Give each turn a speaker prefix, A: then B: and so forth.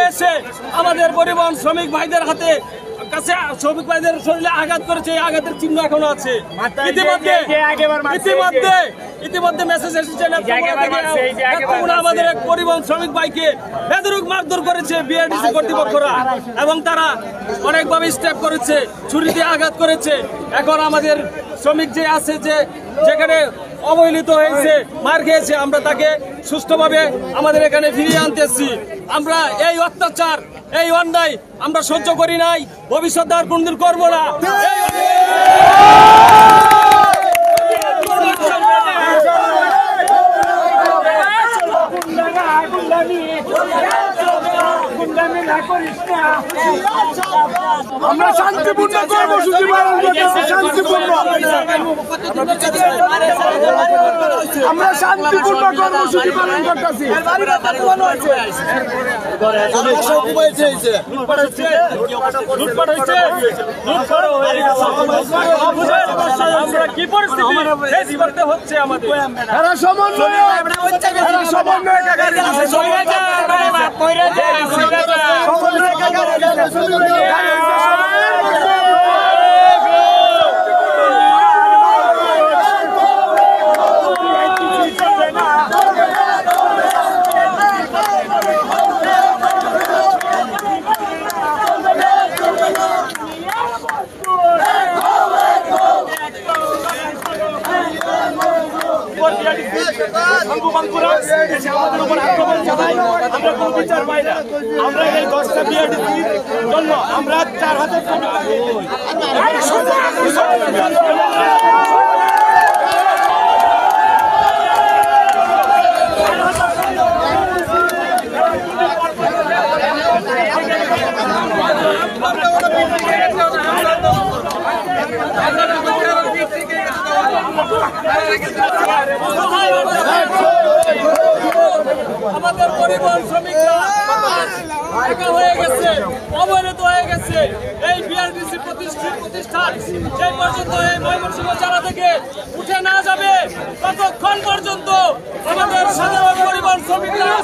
A: এসে আমাদের পরিবহন শ্রমিক ভাইদের হাতে কাছে শ্রমিক ভাইদের শরীরে আঘাত করেছে, এই আঘাতের চিহ্ন এখনো আছে। ইতিমধ্যে মেসেজ এসেছে আমাদের এক পরিবহন শ্রমিক ভাইকে বেদরুক মারধর করেছে বিআরটিসি কর্তৃপক্ষরা, এবং তারা অনেকভাবে স্টেপ করেছে, ছুরি দিয়ে আঘাত করেছে। এখন আমাদের শ্রমিক যে আছে, যেখানে অবহেলিত হয়েছে, মার খেয়েছে, আমরা তাকে সুষ্ঠুভাবে আমাদের এখানে ফিরিয়ে আনতেছি। আমরা এই অত্যাচার, এই অন্যায় আমরা সহ্য করি নাই, ভবিষ্যতে আর কোনদিন করবো না।
B: আমরা শান্তিপূর্ণ কর্মসূচি পালন করতেছি, শান্তিপূর্ণ আমরা শান্তিপূর্ণ কর্মসূচি পালন করতেছি।
A: কি পরিস্থিতি হচ্ছে আমাদের আমরা এই 10টা বিআরটিসির জন্য আমরা 4 হাজার আমাদের পরিবহন শ্রমিকরা একা হয়ে গেছে, অবহেলিত হয়ে গেছে। এই বিআরটিসি প্রতিষ্ঠান যে পর্যন্ত এই ময়মনসিংহ জেলা থেকে উঠে না যাবে, ততক্ষণ পর্যন্ত আমাদের সাধারণ পরিবহন শ্রমিকরা